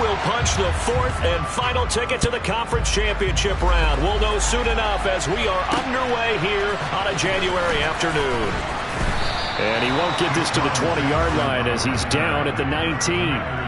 will punch the fourth and final ticket to the conference championship round. We'll know soon enough as we are underway here on a January afternoon. And he won't get this to the 20-yard line as he's down at the 19.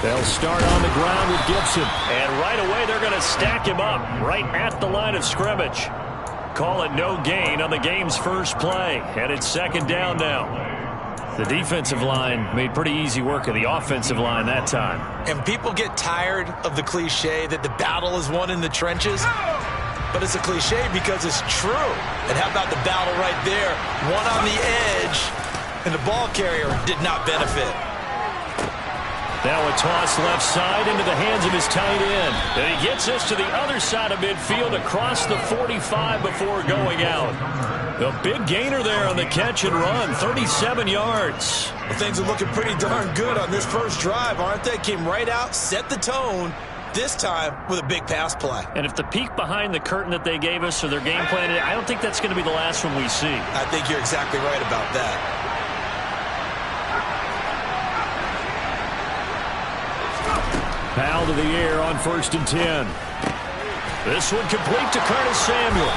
They'll start on the ground with Gibson. And right away, they're going to stack him up right at the line of scrimmage. Call it no gain on the game's first play. And it's second down now. The defensive line made pretty easy work of the offensive line that time. And people get tired of the cliche that the battle is won in the trenches. But it's a cliche because it's true. And how about the battle right there? One on the edge, and the ball carrier did not benefit. Now a toss left side into the hands of his tight end. And he gets this to the other side of midfield across the 45 before going out. The big gainer there on the catch and run, 37 yards. Well, things are looking pretty darn good on this first drive, aren't they? Came right out, set the tone, this time with a big pass play. And if the peek behind the curtain that they gave us or their game plan, I don't think that's going to be the last one we see. I think you're exactly right about that. Foul to the air on 1st and 10. This one complete to Curtis Samuel.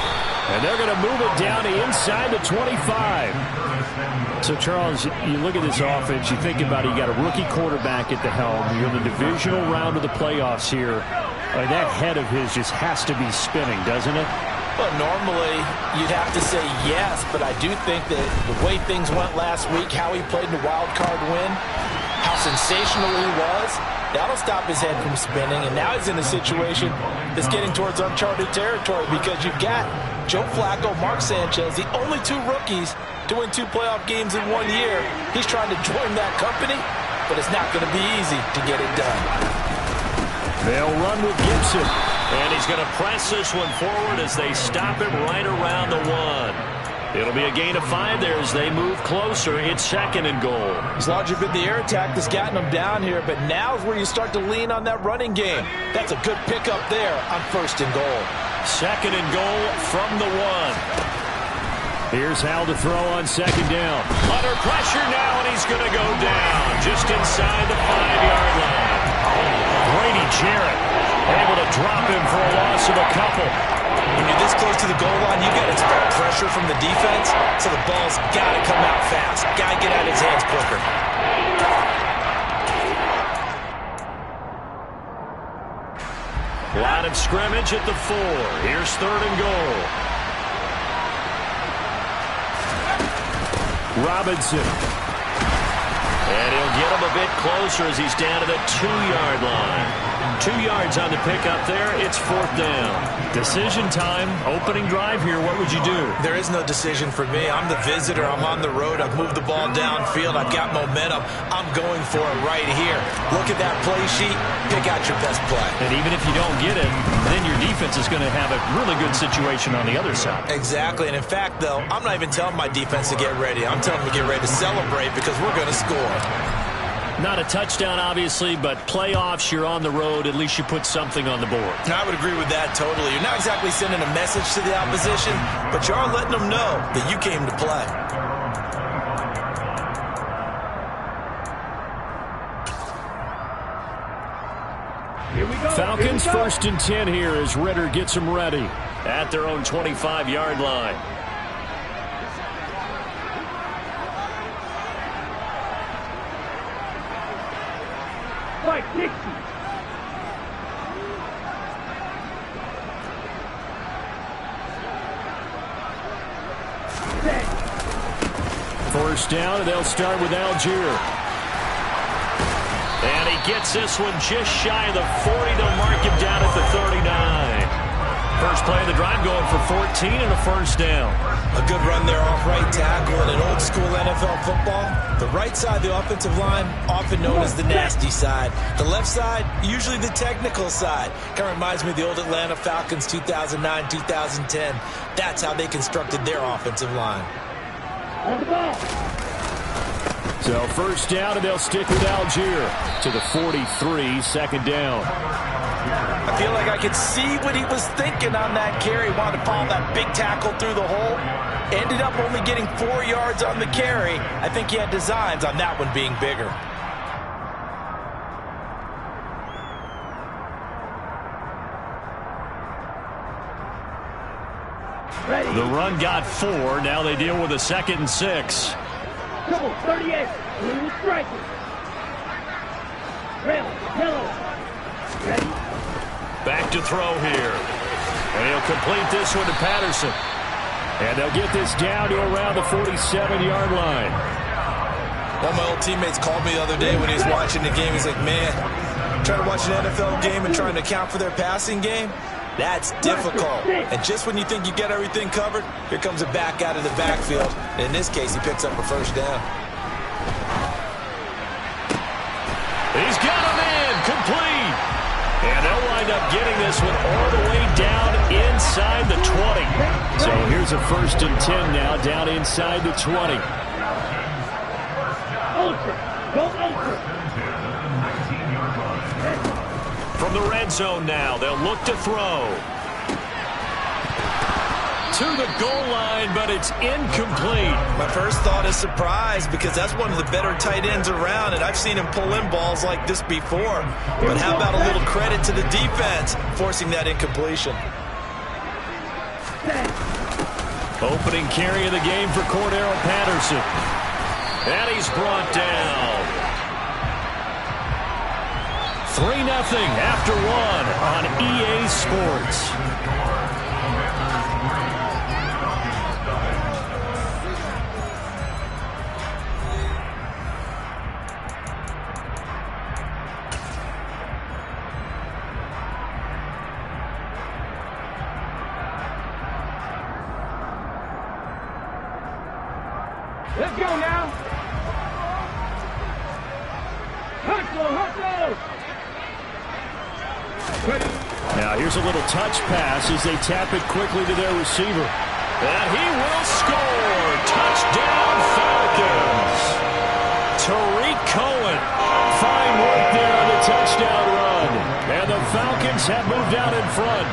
And they're going to move it down to inside the 25. So, Charles, you look at this offense, you think about it, you got a rookie quarterback at the helm. You're in the divisional round of the playoffs here. That head of his just has to be spinning, doesn't it? Well, normally you'd have to say yes, but I do think that the way things went last week, how he played in the wild card win, how sensational he was, that'll stop his head from spinning, and now he's in a situation that's getting towards uncharted territory because you've got Joe Flacco, Mark Sanchez, the only two rookies to win 2 playoff games in 1 year. He's trying to join that company, but it's not going to be easy to get it done. They'll run with Gibson, and he's going to press this one forward as they stop him right around the 1. It'll be a gain of 5 there as they move closer. It's 2nd and goal. It's largely been the air attack that's gotten them down here, but now is where you start to lean on that running game. That's a good pickup there on 1st and goal. 2nd and goal from the 1. Here's Hal to throw on 2nd down. Under pressure now, and he's going to go down just inside the 5-yard line. Brady Jarrett able to drop him for a loss of a couple. When you're this close to the goal line, you got to expect pressure from the defense, so the ball's got to come out fast. Got to get out of his hands quicker. Line of scrimmage at the 4. Here's 3rd and goal. Robinson. And he'll get him a bit closer as he's down to the 2-yard line. 2 yards on the pickup there. It's 4th down. Decision time. Opening drive here. What would you do? There is no decision for me. I'm the visitor. I'm on the road. I've moved the ball downfield. I've got momentum. I'm going for it right here. Look at that play sheet. Pick out your best play. And even if you don't get it, then your defense is going to have a really good situation on the other side. Exactly. And in fact, though, I'm not even telling my defense to get ready. I'm telling them to get ready to celebrate because we're going to score. Not a touchdown, obviously, but playoffs, you're on the road. At least you put something on the board. I would agree with that totally. You're not exactly sending a message to the opposition, but you are letting them know that you came to play. Here we go. Falcons 1st and 10 here as Ritter gets them ready at their own 25-yard line. Mike Dixie. First down, and they'll start with Algier. And he gets this one just shy of the 40. They'll mark him down at the 39. First play of the drive going for 14 and a 1st down. A good run there off right tackle in an old school NFL football. The right side of the offensive line, often known as the nasty side. The left side, usually the technical side. Kind of reminds me of the old Atlanta Falcons 2009-2010. That's how they constructed their offensive line. On the ball. So first down, and they'll stick with Algier to the 43, second down. I feel like I could see what he was thinking on that carry. Wanted to follow that big tackle through the hole. Ended up only getting 4 yards on the carry. I think he had designs on that one being bigger. Ready. The run got 4. Now they deal with a 2nd and 6. Come on, 38. Blue striker. Red, yellow. Ready. Back to throw here. And he'll complete this one to Patterson. And they'll get this down to around the 47-yard line. One of my old teammates called me the other day when he was watching the game. He's like, man, trying to watch an NFL game and trying to account for their passing game, that's difficult. And just when you think you get everything covered, here comes a back out of the backfield. And in this case, he picks up a first down. He's got him in, complete. And they'll wind up getting this one all the way down inside the 20. So here's a 1st and 10 now, down inside the 20. Ultra. Go ultra. From the red zone now, they'll look to throw. To the goal line, but it's incomplete. My first thought is surprise, because that's one of the better tight ends around, and I've seen him pull in balls like this before. But how about a little credit to the defense forcing that incompletion? Opening carry of the game for Cordero Patterson. And he's brought down. 3-0 after 1 on EA Sports. Let's go now. Hustle. Now here's a little touch pass as they tap it quickly to their receiver. And he will score. Touchdown Falcons. Tariq Cohen. Fine work there on the touchdown run. And the Falcons have moved out in front.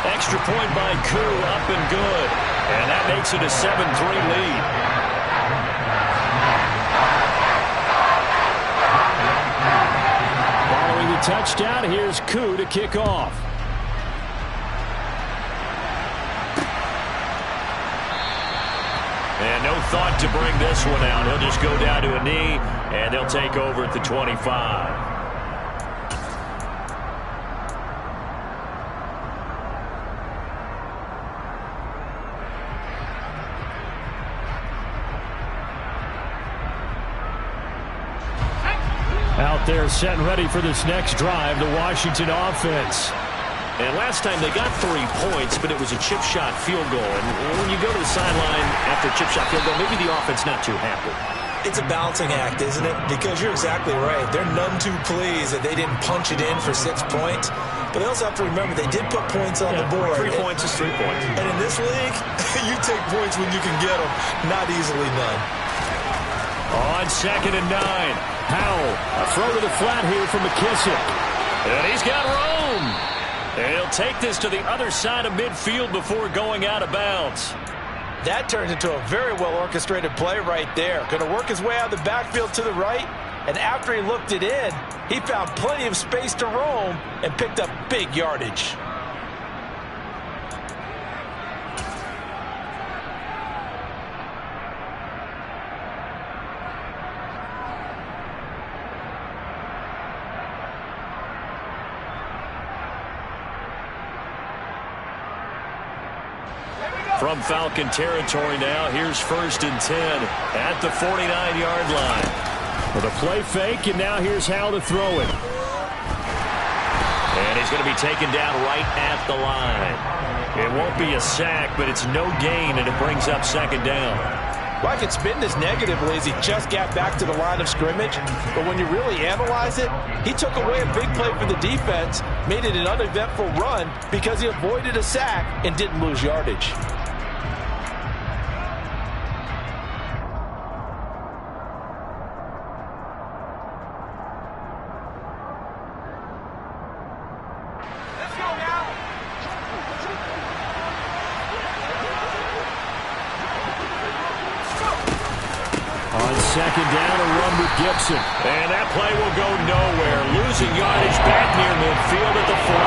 Extra point by Koo, up and good. And that makes it a 7-3 lead. Following the touchdown, here's Koo to kick off. And no thought to bring this one out. He'll just go down to a knee, and they'll take over at the 25. Out there set and ready for this next drive, the Washington offense. And last time they got 3 points, but it was a chip shot field goal. And when you go to the sideline after a chip shot field goal, maybe the offense not too happy. It's a balancing act, isn't it? Because you're exactly right. They're none too pleased that they didn't punch it in for 6 points. But they also have to remember they did put points on the board. 3 points is 3 points. And in this league, you take points when you can get them. Not easily done. On 2nd and 9, Powell, a throw to the flat here from McKissick. And he's got room. And he'll take this to the other side of midfield before going out of bounds. That turned into a very well-orchestrated play right there. Going to work his way out of the backfield to the right. And after he looked it in, he found plenty of space to roam and picked up big yardage. From Falcon territory now, here's 1st and 10 at the 49-yard line. With a play fake, and now here's how to throw it. And he's going to be taken down right at the line. It won't be a sack, but it's no gain, and it brings up 2nd down. Well, I could spin this negatively as he just got back to the line of scrimmage. But when you really analyze it, he took away a big play for the defense, made it an uneventful run because he avoided a sack and didn't lose yardage. Second down, a run with Gibson. And that play will go nowhere. Losing yardage back near midfield at the 49.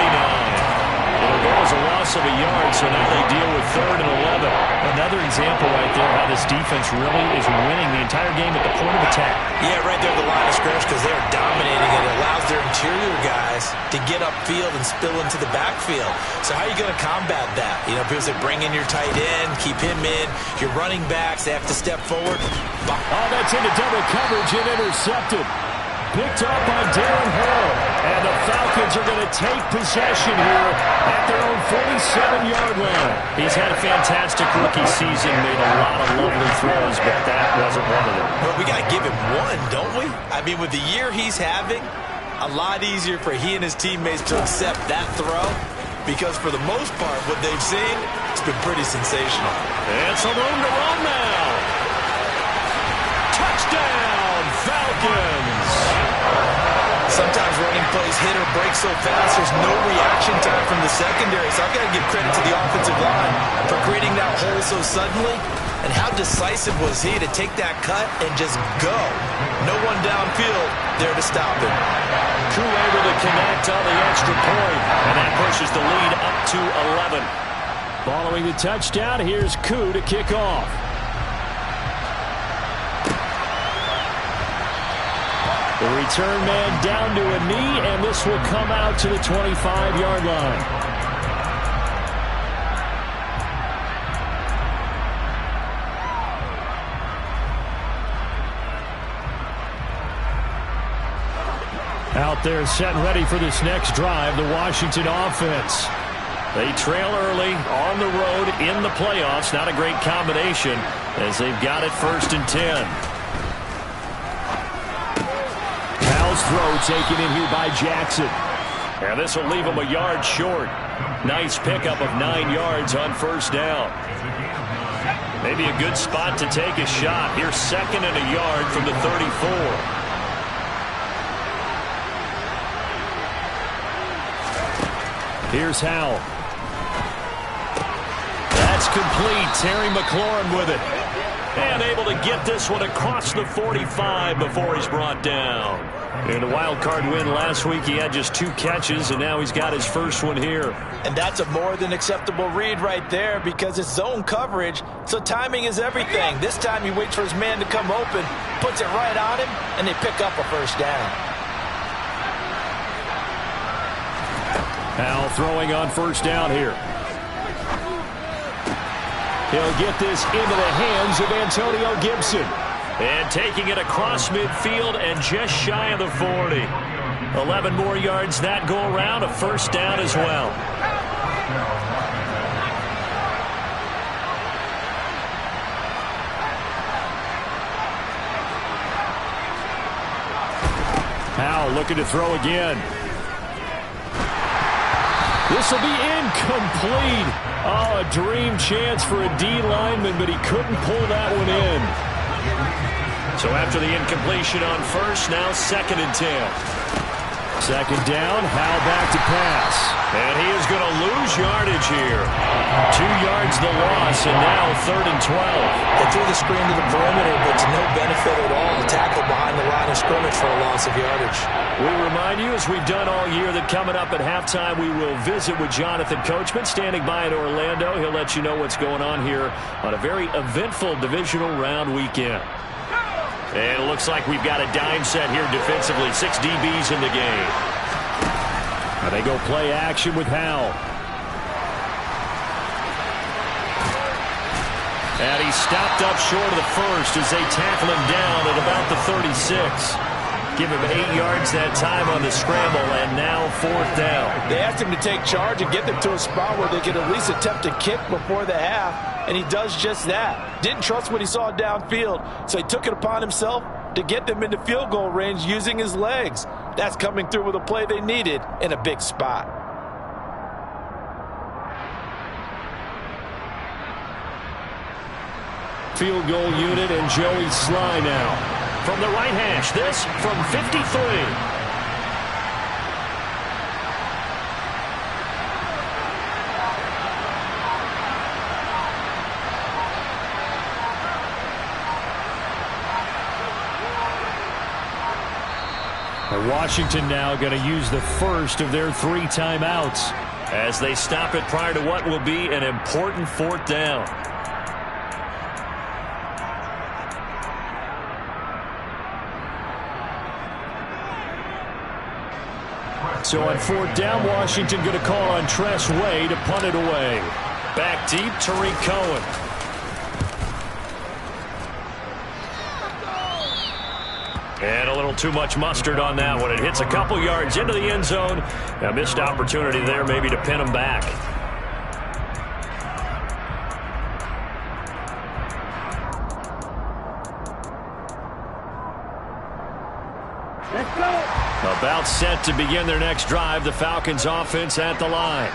It'll go as a loss of a yard, so now they deal with 3rd and 11. Another example right there how this defense really is winning the entire game at the point of attack. Yeah, right there at the line of scrimmage because they're dominating it. It allows their interior guys to get upfield and spill into the backfield. So how are you going to combat that? You know, people say bring in your tight end, keep him in. Your running backs, they have to step forward. Oh, that's into double coverage and intercepted. Picked up by Darren Hall. And the Falcons are going to take possession here at their own 47-yard line. He's had a fantastic rookie season, made a lot of lovely throws, but that wasn't one of them. Well, we got to give him one, don't we? I mean, with the year he's having, a lot easier for he and his teammates to accept that throw because for the most part, what they've seen, it's been pretty sensational. It's a room to run now. Touchdown, Falcons. Sometimes running plays hit or break so fast, there's no reaction time from the secondary. So I've got to give credit to the offensive line for creating that hole so suddenly. And how decisive was he to take that cut and just go? No one downfield there to stop him. Koo able to connect on the extra point, and that pushes the lead up to 11. Following the touchdown, here's Koo to kick off. The return man down to a knee, and this will come out to the 25-yard line. Out there set and ready for this next drive, the Washington offense. They trail early on the road in the playoffs. Not a great combination as they've got it 1st and 10. Throw taken in here by Jackson. And this will leave him a yard short. Nice pickup of 9 yards on 1st down. Maybe a good spot to take a shot. Here's 2nd and a yard from the 34. Here's Howell. That's complete. Terry McLaurin with it. And able to get this one across the 45 before he's brought down. In a wild card win last week, he had just 2 catches, and now he's got his first one here. And that's a more than acceptable read right there because it's zone coverage, so timing is everything. This time he waits for his man to come open, puts it right on him, and they pick up a 1st down. Howell throwing on 1st down here. He'll get this into the hands of Antonio Gibson. And taking it across midfield and just shy of the 40. 11 more yards that go around, a 1st down as well. Howell looking to throw again. This will be incomplete. Oh, a dream chance for a D lineman, but he couldn't pull that one in. So after the incompletion on 1st, now 2nd and 10. 2nd down, Howell back to pass. And he is going to lose yardage here. 2 yards the loss, and now 3rd and 12. They threw the screen to the perimeter, but to no benefit at all. The tackle behind the line of scrimmage for a loss of yardage. We remind you, as we've done all year, that coming up at halftime, we will visit with Jonathan Coachman, standing by in Orlando. He'll let you know what's going on here on a very eventful divisional round weekend. And it looks like we've got a dime set here defensively. 6 DBs in the game. Now they go play action with Howell. And he stopped up short of the 1st as they tackle him down at about the 36. Give him 8 yards that time on the scramble, and now 4th down. They asked him to take charge and get them to a spot where they could at least attempt a kick before the half, and he does just that. Didn't trust what he saw downfield, so he took it upon himself to get them into field goal range using his legs. That's coming through with a play they needed in a big spot. Field goal unit and Joey Sly now. From the right hash, this from 53. And Washington now going to use the first of their 3 timeouts as they stop it prior to what will be an important 4th down. So on 4th down, Washington going to call on Tress Way to punt it away. Back deep, Tariq Cohen. And a little too much mustard on that one. It hits a couple yards into the end zone. A missed opportunity there maybe to pin him back. Let's go. About set to begin their next drive. The Falcons offense at the line.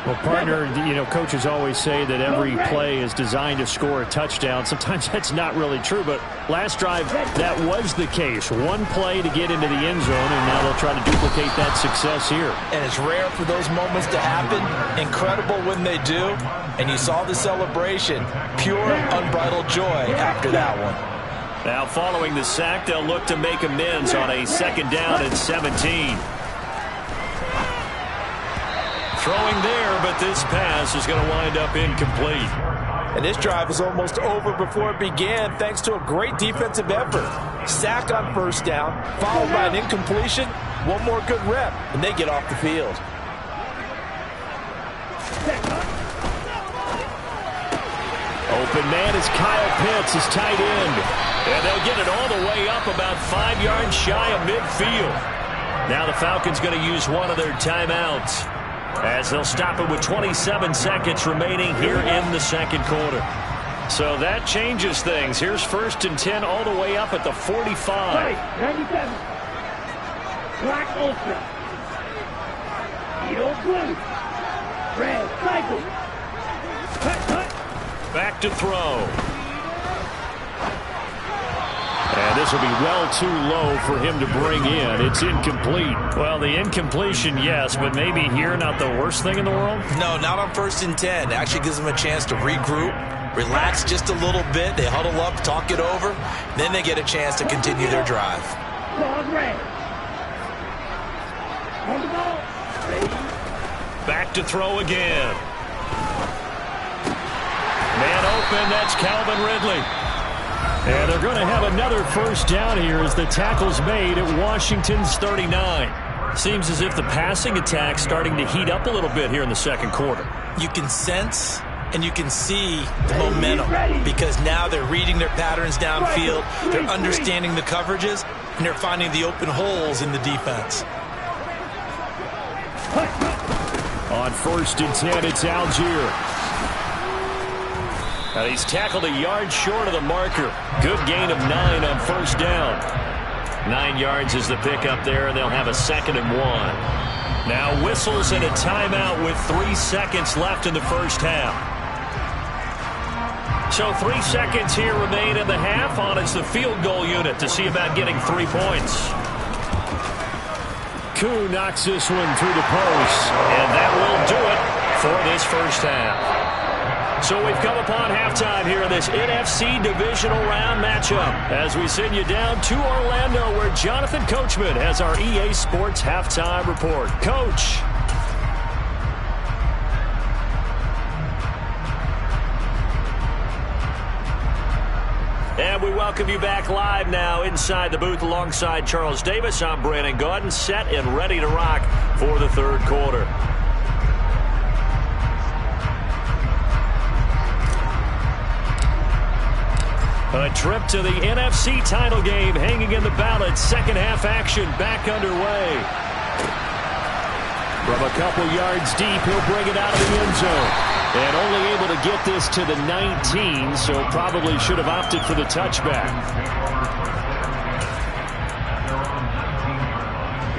Well, partner, coaches always say that every play is designed to score a touchdown. Sometimes that's not really true, but last drive, that was the case. One play to get into the end zone, and now they'll try to duplicate that success here. And it's rare for those moments to happen. Incredible when they do. And you saw the celebration. Pure, unbridled joy after that one. Now following the sack, they'll look to make amends on a 2nd down and 17. Throwing there, but this pass is going to wind up incomplete. And this drive was almost over before it began thanks to a great defensive effort. Sack on 1st down, followed by an incompletion. One more good rep, and they get off the field. Open man is Kyle Pitts, his tight end. And they'll get it all the way up about 5 yards shy of midfield. Now the Falcons going to use one of their timeouts as they'll stop it with 27 seconds remaining here in the 2nd quarter. So that changes things. Here's 1st and 10 all the way up at the 45. 97. Black Ultra. Edo Blue. Red Cycle. Cut. Back to throw. And this will be well too low for him to bring in. It's incomplete. Well, the incompletion, yes, but maybe here not the worst thing in the world? No, not on 1st and 10. It actually gives them a chance to regroup, relax just a little bit. They huddle up, talk it over. Then they get a chance to continue their drive. Red. On the ball. Ready. Back to throw again. Man open, that's Calvin Ridley. And they're going to have another 1st down here as the tackle's made at Washington's 39. Seems as if the passing attack's starting to heat up a little bit here in the 2nd quarter. You can sense and you can see the momentum because now they're reading their patterns downfield, they're understanding the coverages, and they're finding the open holes in the defense. On 1st and 10, it's Algier. And he's tackled a yard short of the marker. Good gain of 9 on 1st down. 9 yards is the pickup there, and they'll have a 2nd and 1. Now whistles and a timeout with 3 seconds left in the 1st half. So 3 seconds here remain in the half. On it's the field goal unit to see about getting 3 points. Koo knocks this one through the post, and that will do it for this 1st half. So we've come upon halftime here in this NFC divisional round matchup as we send you down to Orlando where Jonathan Coachman has our EA Sports halftime report. Coach. And we welcome you back live now inside the booth alongside Charles Davis. I'm Brandon Gaudin, set and ready to rock for the 3rd quarter. A trip to the NFC title game hanging in the balance. Second half action back underway. From a couple yards deep, he'll bring it out of the end zone. And only able to get this to the 19, so probably should have opted for the touchback.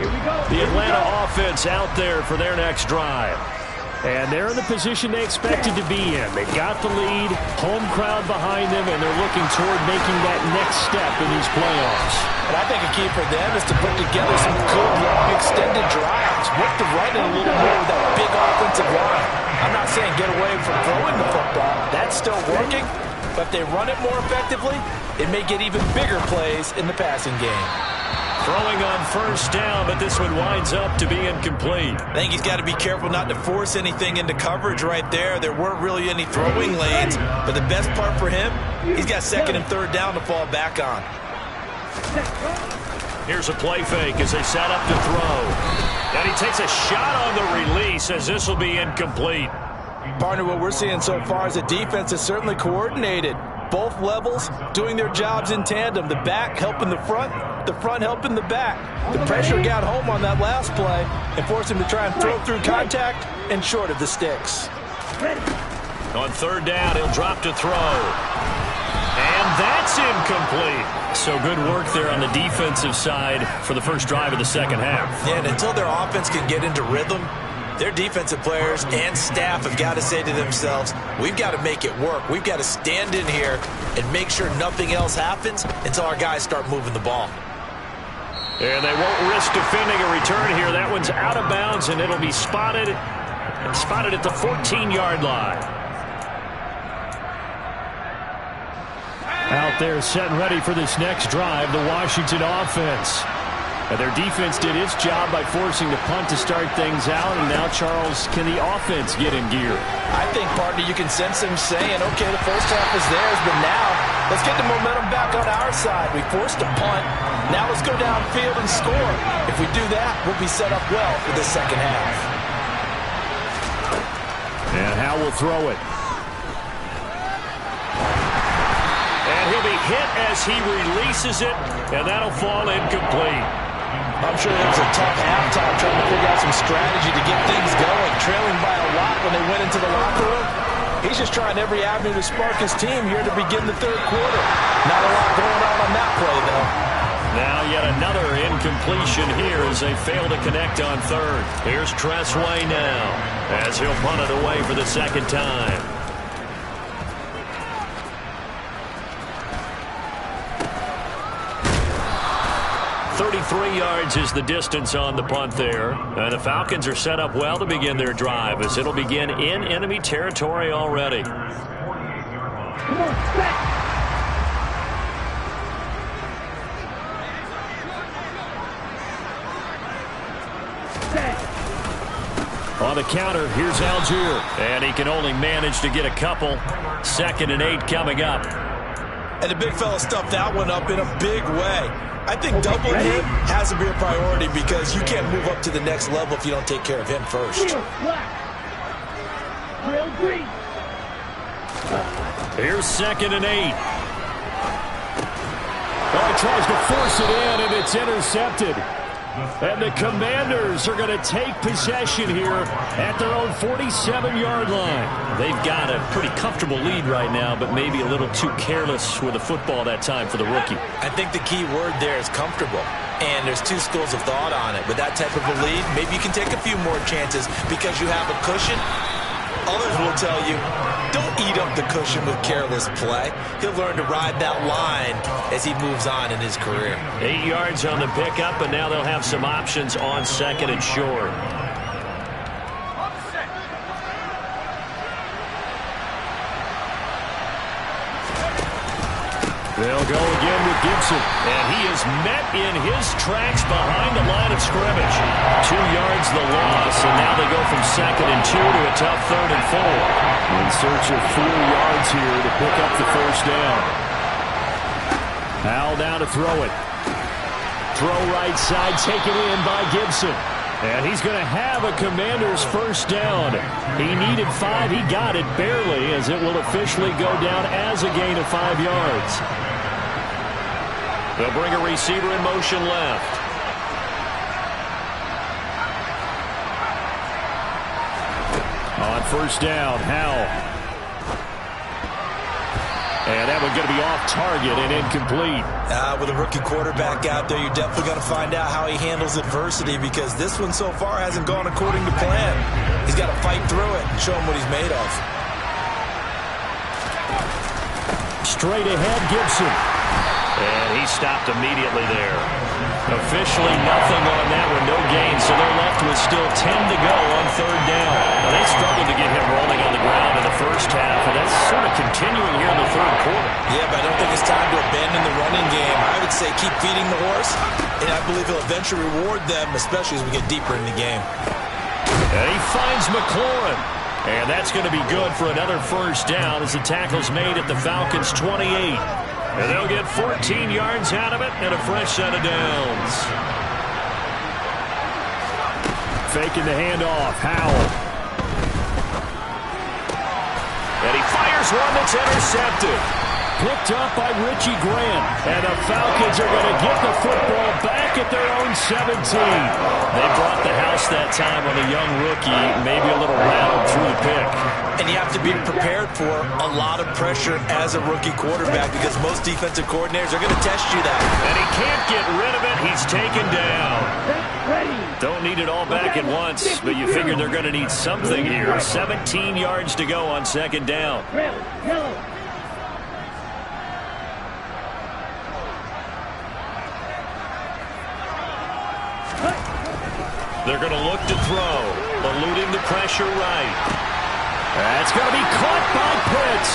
Here we go. The Atlanta offense out there for their next drive. And they're in the position they expected to be in. They've got the lead, home crowd behind them, and they're looking toward making that next step in these playoffs. And I think a key for them is to put together some good, long, extended drives. Work the run in a little more with that big offensive line. I'm not saying get away from throwing the football. That's still working. But if they run it more effectively, it may get even bigger plays in the passing game. Throwing on first down, but this one winds up to be incomplete. I think he's got to be careful not to force anything into coverage right there. There weren't really any throwing lanes, but the best part for him, he's got second and third down to fall back on. Here's a play fake as they set up to throw. And he takes a shot on the release as this will be incomplete. Partner, what we're seeing so far is the defense is certainly coordinated. Both levels doing their jobs in tandem. The back helping the front helping the back. The pressure got home on that last play and forced him to try and throw through contact and short of the sticks. On third down, he'll drop to throw. And that's incomplete. So good work there on the defensive side for the first drive of the second half. Yeah, and until their offense can get into rhythm, their defensive players and staff have got to say to themselves, we've got to make it work. We've got to stand in here and make sure nothing else happens until our guys start moving the ball. And they won't risk defending a return here. That one's out of bounds, and it'll be spotted at the 14-yard line. Out there set and ready for this next drive, the Washington offense. And their defense did its job by forcing the punt to start things out. And now, Charles, can the offense get in gear? I think, partner, you can sense them saying, okay, the first half is theirs, but now let's get the momentum back on our side. We forced a punt. Now let's go downfield and score. If we do that, we'll be set up well for the second half. And Howe will throw it. And he'll be hit as he releases it, and that'll fall incomplete. I'm sure it was a tough halftime trying to figure out some strategy to get things going. Trailing by a lot when they went into the locker room. He's just trying every avenue to spark his team here to begin the third quarter. Not a lot going on that play, though. Now yet another incompletion here as they fail to connect on third. Here's Tressway now as he'll punt it away for the second time. 33 yards is the distance on the punt there. And the Falcons are set up well to begin their drive as it'll begin in enemy territory already. Come on, back. On the counter, here's Algier. And he can only manage to get a couple. 2nd and 8 coming up. And the big fella stuffed that one up in a big way. I think doubling him has to be a priority because you can't move up to the next level if you don't take care of him first. Real green. Here's 2nd and 8. Oh, he tries to force it in, and it's intercepted. And the Commanders are going to take possession here at their own 47-yard line. They've got a pretty comfortable lead right now, but maybe a little too careless with the football that time for the rookie. I think the key word there is comfortable. And there's two schools of thought on it. With that type of a lead, maybe you can take a few more chances because you have a cushion. Others will tell you, don't eat up the cushion with careless play. He'll learn to ride that line as he moves on in his career. 8 yards on the pickup, and now they'll have some options on 2nd and short. They'll go again with Gibson, and he is met in his tracks behind the line of scrimmage. 2 yards the loss, and now they go from 2nd and 2 to a tough 3rd and 4. In search of 4 yards here to pick up the first down. Howell down to throw it. Throw right side, taken in by Gibson. And he's going to have a Commanders first down. He needed 5. He got it barely, as it will officially go down as a gain of 5 yards. They'll bring a receiver in motion left. On first down, Howell. And that one's going to be off target and incomplete. With a rookie quarterback out there, you're definitely going to find out how he handles adversity, because this one so far hasn't gone according to plan. He's got to fight through it and show him what he's made of. Straight ahead, Gibson. And he stopped immediately there. Officially nothing on that one, no gain, so they're left with still 10 to go on third down. Well, they struggled to get him rolling on the ground in the first half, and that's sort of continuing here in the third quarter. Yeah, but I don't think it's time to abandon the running game. I would say keep feeding the horse, and I believe he'll eventually reward them, especially as we get deeper in the game. And he finds McLaurin. And that's going to be good for another first down as the tackle's made at the Falcons' 28. And they'll get 14 yards out of it and a fresh set of downs. Faking the handoff, Howell. And he fires one that's intercepted. Picked up by Richie Grant. And the Falcons are going to get the football back at their own 17. They brought the house that time on a young rookie, maybe a little rattled through the pick. And you have to be prepared for a lot of pressure as a rookie quarterback, because most defensive coordinators are going to test you that. And he can't get rid of it. He's taken down. Don't need it all back at once, but you figure they're going to need something here. 17 yards to go on second down. They're going to look to throw, eluding the pressure right. That's going to be caught by Pitts.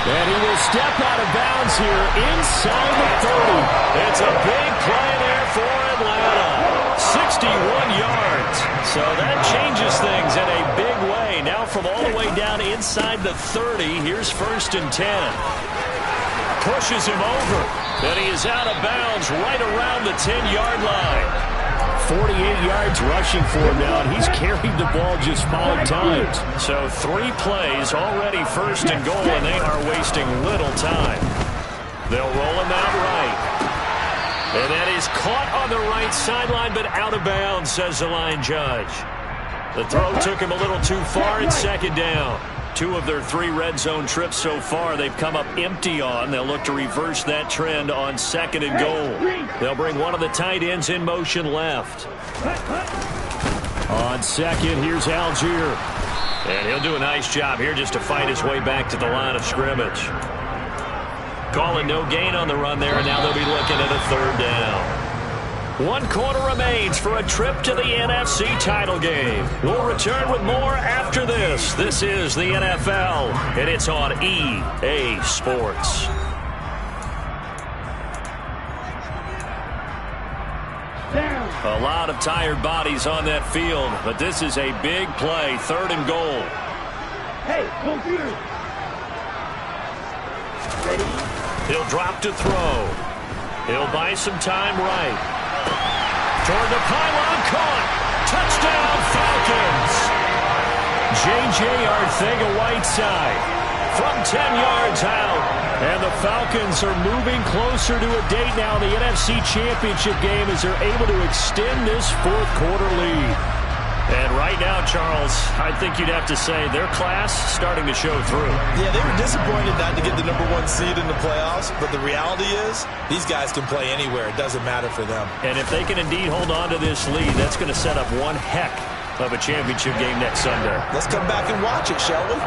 And he will step out of bounds here inside the 30. It's a big play there for Atlanta. 61 yards. So that changes things in a big way. Now from all the way down inside the 30, here's 1st and 10. Pushes him over, and he is out of bounds right around the 10-yard line. 48 yards rushing for him now, and he's carried the ball just 5 times. So 3 plays, already 1st and goal, and they are wasting little time. They'll roll him out right. And that is caught on the right sideline, but out of bounds, says the line judge. The throw took him a little too far at second down. 2 of their 3 red zone trips so far they've come up empty on. They'll look to reverse that trend on 2nd and goal. They'll bring one of the tight ends in motion left. On 2nd, here's Algier. And he'll do a nice job here just to fight his way back to the line of scrimmage. Calling no gain on the run there, and now they'll be looking at a 3rd down. 1 quarter remains for a trip to the NFC title game. We'll return with more after this. This is the NFL, and it's on EA Sports. A lot of tired bodies on that field, but this is a big play, 3rd and goal. Hey, computer. Ready? He'll drop to throw. He'll buy some time right. Toward the pylon, caught. Touchdown, Falcons. J.J. Arcega-Whiteside from 10 yards out. And the Falcons are moving closer to a date now in the NFC Championship game as they're able to extend this 4th quarter lead. And right now, Charles, I think you'd have to say their class starting to show through. Yeah, they were disappointed not to get the #1 seed in the playoffs, but the reality is these guys can play anywhere. It doesn't matter for them. And if they can indeed hold on to this lead, that's going to set up one heck of a championship game next Sunday. Let's come back and watch it, shall we?